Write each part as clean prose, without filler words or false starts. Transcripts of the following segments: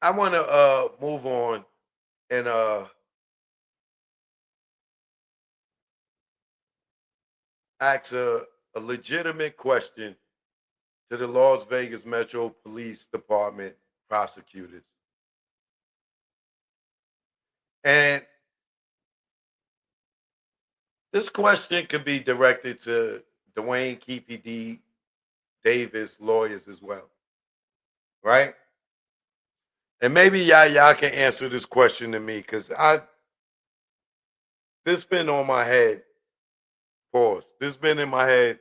I want to move on and ask a legitimate question to the Las Vegas Metro Police Department prosecutors. And this question could be directed to Dwayne Keefe D. Davis lawyers as well, right? And maybe y'all can answer this question to me because I this been on my head. Pause. This been in my head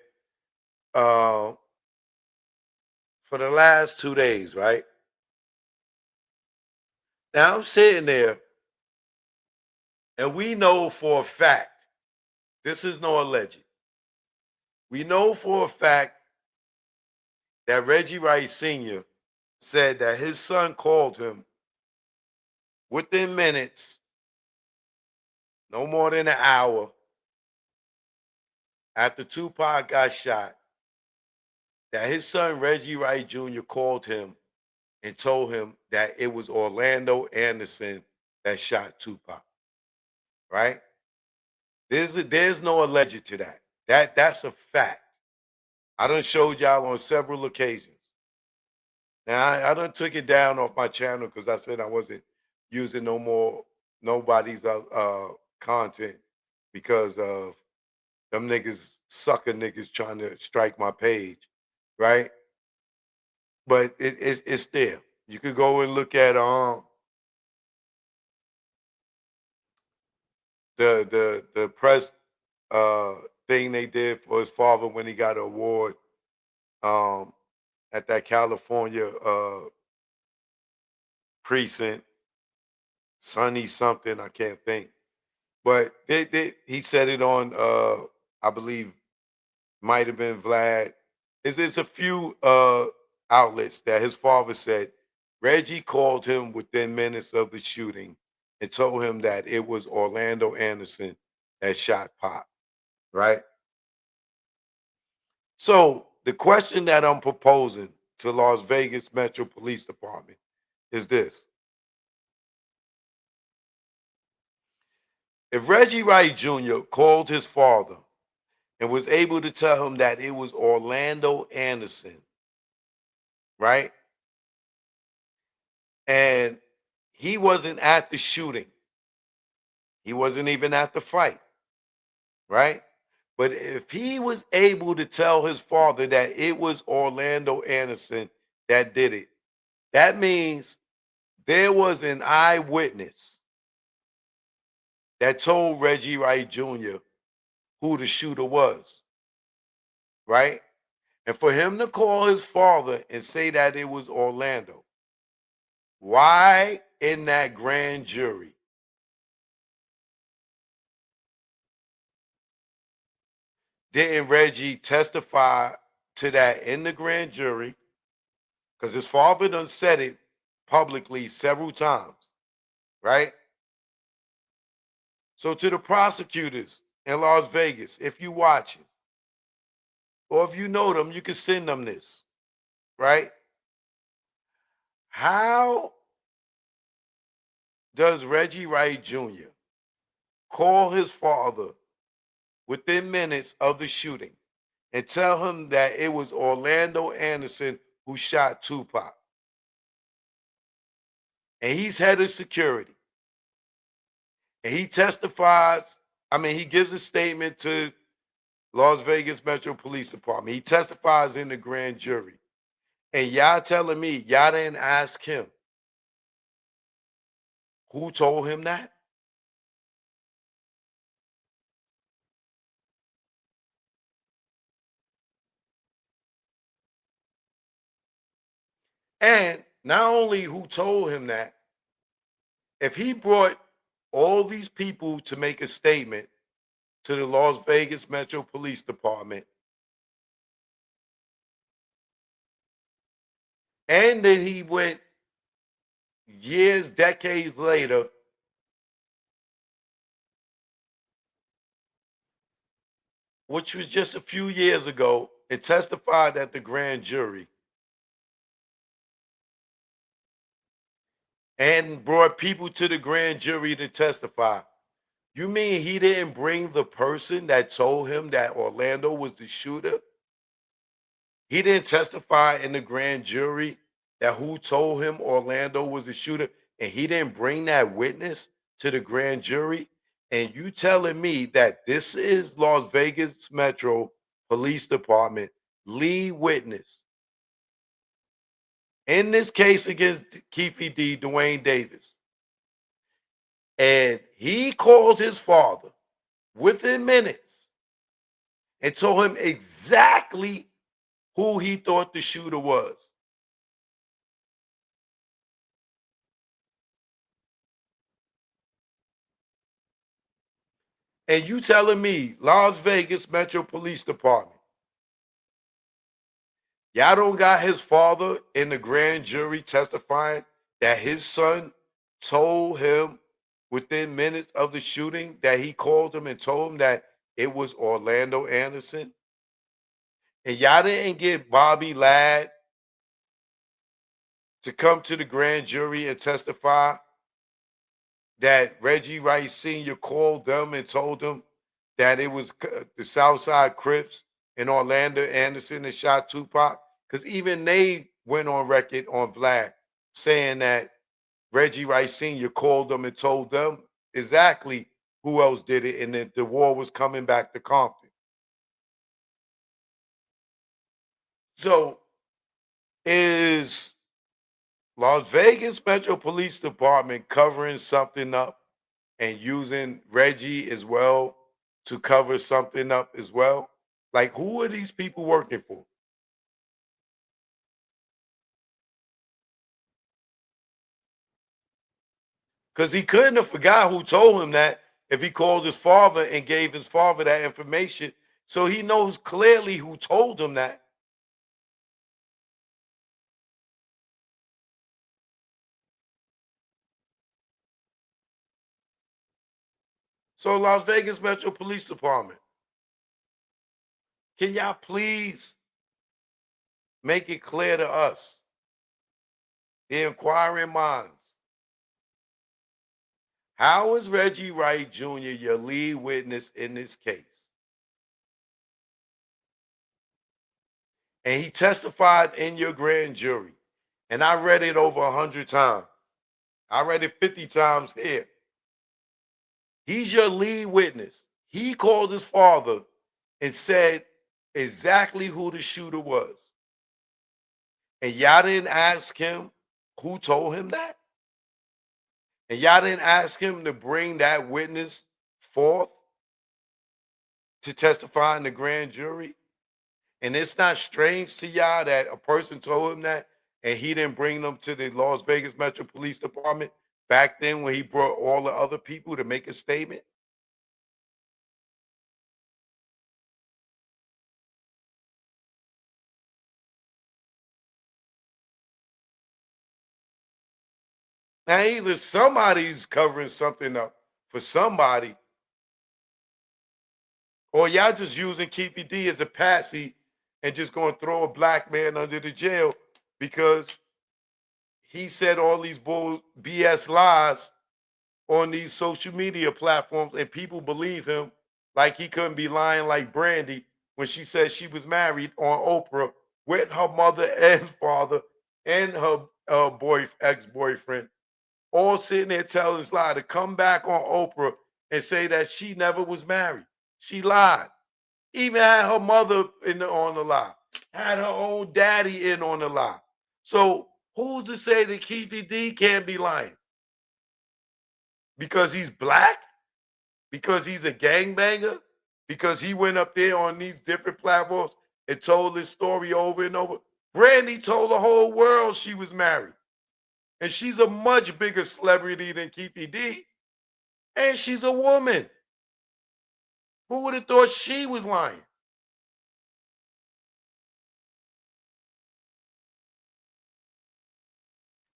uh, for the last 2 days, right? Now I'm sitting there, and we know for a fact this is no alleged. We know for a fact that Reggie Wright Sr. said that his son called him within minutes, no more than an hour, after Tupac got shot, that his son Reggie Wright Jr. called him and told him that it was Orlando Anderson that shot Tupac. Right? There's no alleged to that. That's a fact. I done showed y'all on several occasions. Now I done took it down off my channel because I said I wasn't using no more nobody's content because of them niggas sucker niggas trying to strike my page, right? But it's there. You could go and look at the press uh thing they did for his father when he got an award um at that California precinct, Sunny something, I can't think. But he said it on I believe might have been Vlad. It's a few outlets that his father said Reggie called him within minutes of the shooting and told him that it was Orlando Anderson that shot Pop, right? So the question that I'm proposing to Las Vegas Metro Police Department is this. If Reggie Wright Jr. called his father and was able to tell him that it was Orlando Anderson, right? And he wasn't at the shooting, he wasn't even at the fight, right? But if he was able to tell his father that it was Orlando Anderson that did it, that means there was an eyewitness that told Reggie Wright Jr. who the shooter was, right? And for him to call his father and say that it was Orlando, why in that grand jury didn't Reggie testify to that in the grand jury? Because his father done said it publicly several times, right? So to the prosecutors in Las Vegas, if you watching, or if you know them, you can send them this, right? How does Reggie Wright Jr. call his father within minutes of the shooting and tell him that it was Orlando Anderson who shot Tupac? And he's head of security. And he testifies, I mean, he gives a statement to Las Vegas Metro Police Department. He testifies in the grand jury. And y'all telling me y'all didn't ask him who told him that? And not only who told him that, if he brought all these people to make a statement to the Las Vegas Metro Police Department, and then he went years, decades later, which was just a few years ago, and testified at the grand jury, and brought people to the grand jury to testify. You mean he didn't bring the person that told him that Orlando was the shooter? He didn't testify in the grand jury that who told him Orlando was the shooter, and he didn't bring that witness to the grand jury. And you telling me that this is Las Vegas Metro Police Department lead witness in this case against Keefe D. Dwayne Davis, and he called his father within minutes and told him exactly who he thought the shooter was. And you telling me Las Vegas Metro Police Department, y'all don't got his father in the grand jury testifying that his son told him within minutes of the shooting that he called him and told him that it was Orlando Anderson? And y'all didn't get Bobby Ladd to come to the grand jury and testify that Reggie Wright Sr. called them and told them that it was the Southside Crips and Orlando Anderson that shot Tupac? Because even they went on record on Vlad saying that Reggie Wright Sr. called them and told them exactly who else did it and that the war was coming back to Compton. So is Las Vegas Metro Police Department covering something up and using Reggie as well to cover something up as well? Like, who are these people working for? Because he couldn't have forgot who told him that if he called his father and gave his father that information. So he knows clearly who told him that. So Las Vegas Metro Police Department, can y'all please make it clear to us, the inquiring minds, how is Reggie Wright Jr. your lead witness in this case? And he testified in your grand jury. And I read it over 100 times. I read it 50 times here. He's your lead witness. He called his father and said exactly who the shooter was. And y'all didn't ask him who told him that. And y'all didn't ask him to bring that witness forth to testify in the grand jury. And it's not strange to y'all that a person told him that and he didn't bring them to the Las Vegas Metro Police Department back then when he brought all the other people to make a statement. Now either somebody's covering something up for somebody, or y'all just using Keefe D as a patsy and just going to throw a black man under the jail because he said all these bull BS lies on these social media platforms and people believe him like he couldn't be lying like Brandy when she said she was married on Oprah with her mother and father and her ex-boyfriend all sitting there telling this lie to come back on Oprah and say that she never was married. She lied. Even had her mother on the lie, had her own daddy in on the lie. So who's to say that Keefe D can't be lying? Because he's black? Because he's a gangbanger? Because he went up there on these different platforms and told this story over and over? Brandy told the whole world she was married. And she's a much bigger celebrity than Keefe D. And she's a woman. Who would have thought she was lying?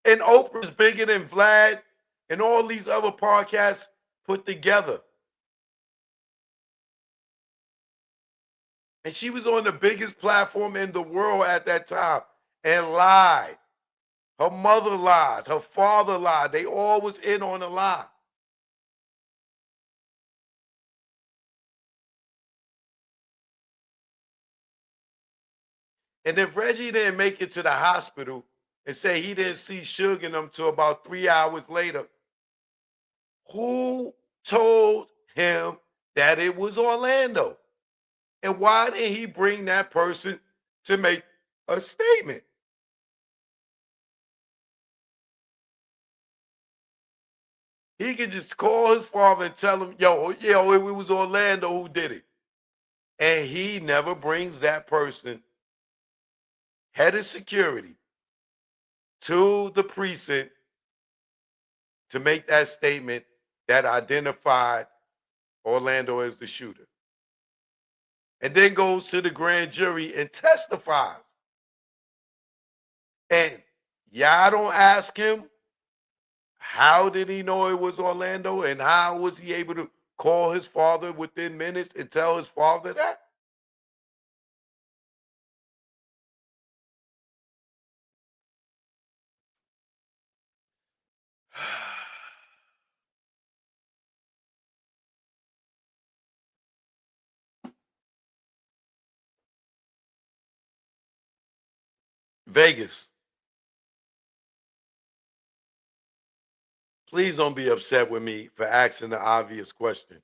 And Oprah's bigger than Vlad and all these other podcasts put together. And she was on the biggest platform in the world at that time and lied. Her mother lied. Her father lied. They all was in on the lie. And if Reggie didn't make it to the hospital and say he didn't see Suge and them till about 3 hours later, who told him that it was Orlando? And why didn't he bring that person to make a statement? He could just call his father and tell him, yo, it was Orlando who did it. And he never brings that person, head of security, to the precinct to make that statement that identified Orlando as the shooter. And then goes to the grand jury and testifies. And y'all don't ask him how did he know it was Orlando and how was he able to call his father within minutes and tell his father that? Vegas, please don't be upset with me for asking the obvious question.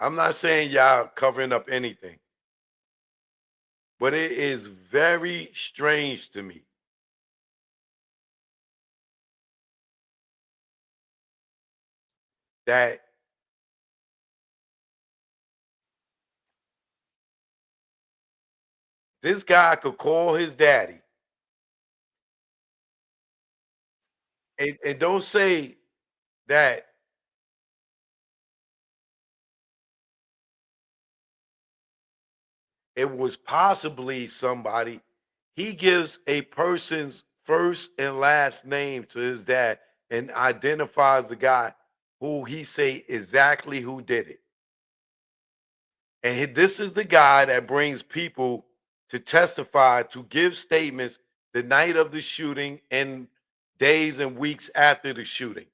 I'm not saying y'all covering up anything, but it is very strange to me that this guy could call his daddy and don't say that it was possibly somebody. He gives a person's first and last name to his dad and identifies the guy who he say exactly who did it. And this is the guy that brings people to testify, to give statements the night of the shooting and days and weeks after the shooting.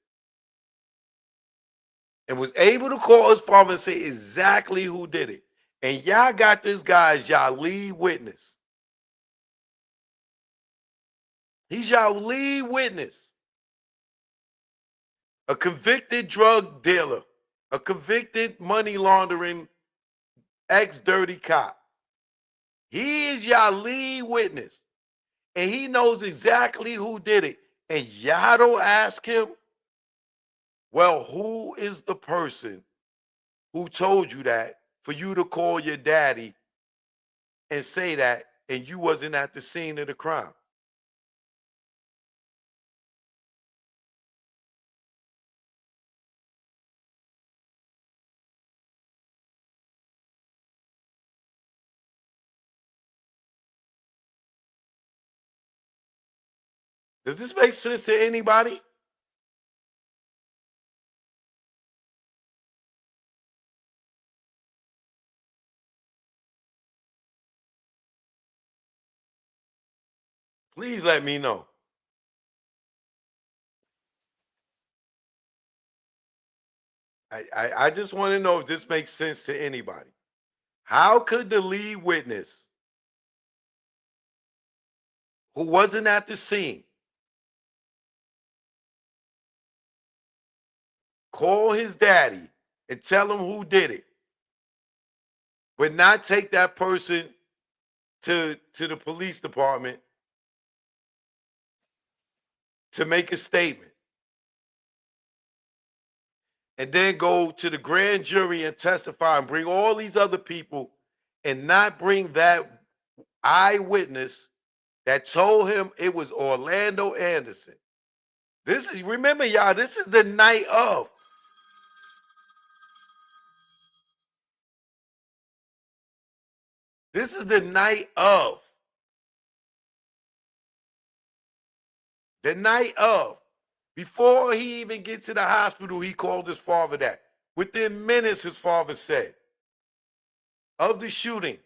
And was able to call his father and say exactly who did it. And y'all got this guy as y'all lead witness. He's y'all lead witness. A convicted drug dealer, a convicted money laundering ex dirty cop. He is y'all lead witness. And he knows exactly who did it. And y'all don't ask him, well, who is the person who told you that for you to call your daddy and say that and you wasn't at the scene of the crime? Does this make sense to anybody? Please let me know. I just want to know if this makes sense to anybody. How could the lead witness who wasn't at the scene call his daddy and tell him who did it, but not take that person to the police department to make a statement, and then go to the grand jury and testify and bring all these other people and not bring that eyewitness that told him it was Orlando Anderson? This is, remember, y'all, this is the night of. This is the night of. The night of. Before he even gets to the hospital, he called his father that. Within minutes, his father said of the shooting.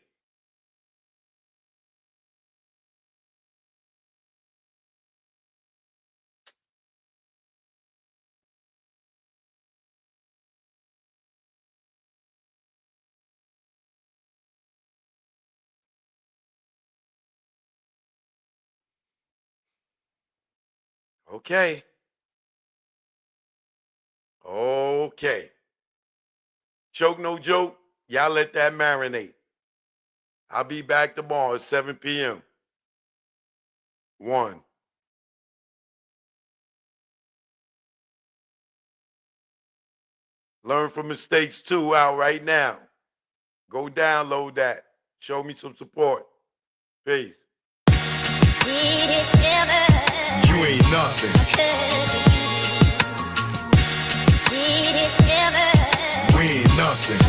Okay. Okay. Choke no joke. Y'all let that marinate. I'll be back tomorrow at 7 p.m. One. Learn from mistakes 2 out right now. Go download that. Show me some support. Peace. You ain't nothing. We ain't nothing.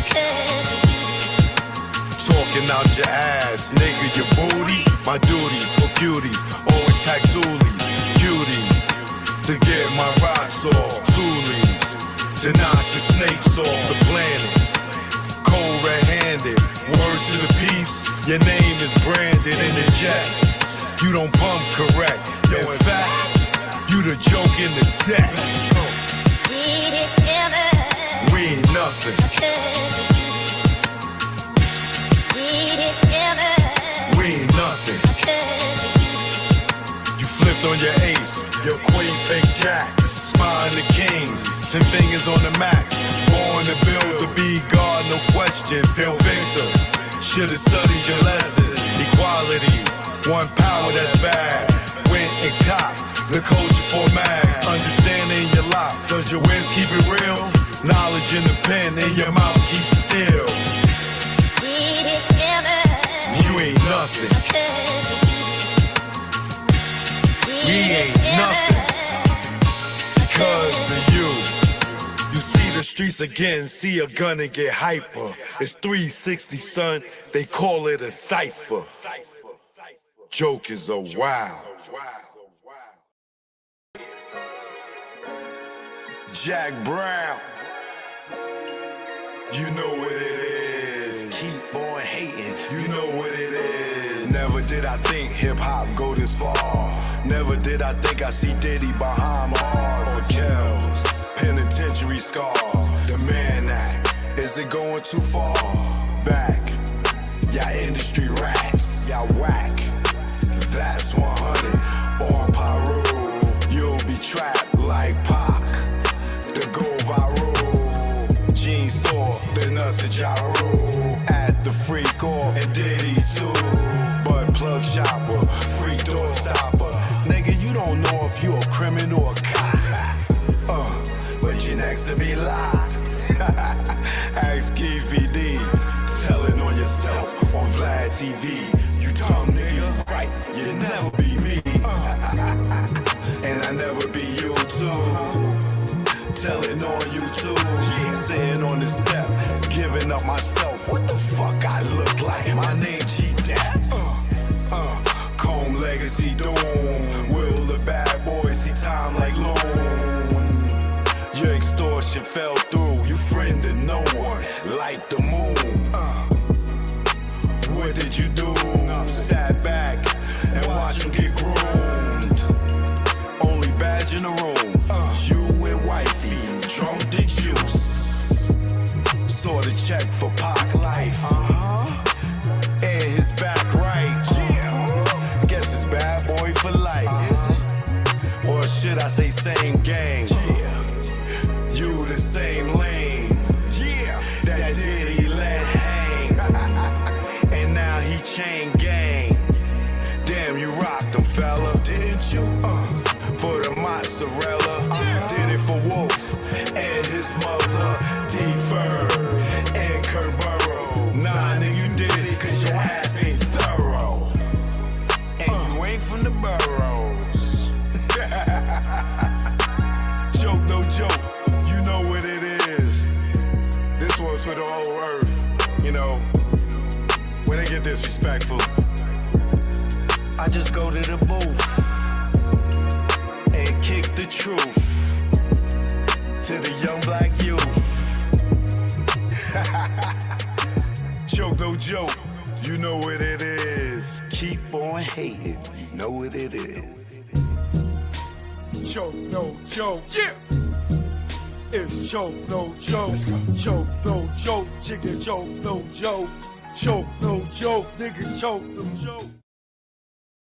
Talking out your ass, nigga, your booty. My duty for beauties, always pack toolies, cuties. To get my rocks off, toolies. To knock the snakes off the planet. Cold red-handed, word to the peeps. Your name is branded in the jets. You don't pump correct. In fact, you the joke in the deck. We ain't nothing. We ain't nothing. You flipped on your ace, your queen fake jacks. Spine the kings, 10 fingers on the Mac. Born to build, to be God, no question. Feel victim. Should've studied your lessons. Equality, one power that's bad. Went and cop the culture format. Understanding your lot. Does your wins keep it real? Knowledge in the pen and your mouth keeps still. You ain't nothing. We ain't nothing because of you. You see the streets again, see a gun and get hyper. It's 360, son, they call it a cipher. Joke is a wow. Jack Brown, you know what it is. Keep on hating, you know what it is. Never did I think hip-hop go this far. Never did I think I see Diddy behind bars or Kells. Penitentiary scars, the Man Act. Is it going too far? Back, y'all industry rats, y'all whack. That's 100 on Pyro. You'll be trapped like Pac. The go viral. Gene saw the nuts of gyro. At the freak off and Diddy too. But plug shopper, free door stopper. Nigga, you don't know if you a criminal or a cop. But you're next to be locked. Ask KVD. Telling on yourself on Vlad TV. You dumb nigga, right? You never be me. And I never be you too. Telling on you too. Saying on the step, giving up myself. What the fuck I look like? My name G-Dap. Comb legacy doom. Will the bad boy see time like loan? Your extortion fell through. You friend to no one, like the moon. What did you do? Sat back and watch him get groomed. Only badge in the room. You and wifey, drunk the juice. Saw the check for Pac life. And his back right. Guess it's bad boy for life. Or should I say same gang? You the same lane. That did he let hang. And now he chain gang. Damn, you rocked him, fella, didn't you? For the mozzarella. Did it for Wolf and his mother, D-Ferg and Kurt Burrow. Nah, nigga, you did it cause your ass ain't thorough. And you ain't from the boroughs. Joke, no joke, you know what it is. This one's for the whole earth, you know. When they get disrespectful, I just go to the booth and kick the truth to the young black youth. Joke, no joke, you know what it is. Keep on hating, you know what it is. Choke, no joke, yeah. It's choke, no joke. Choke, no joke. Chicken choke, no joke. Choke, no joke. Niggas choke, no joke.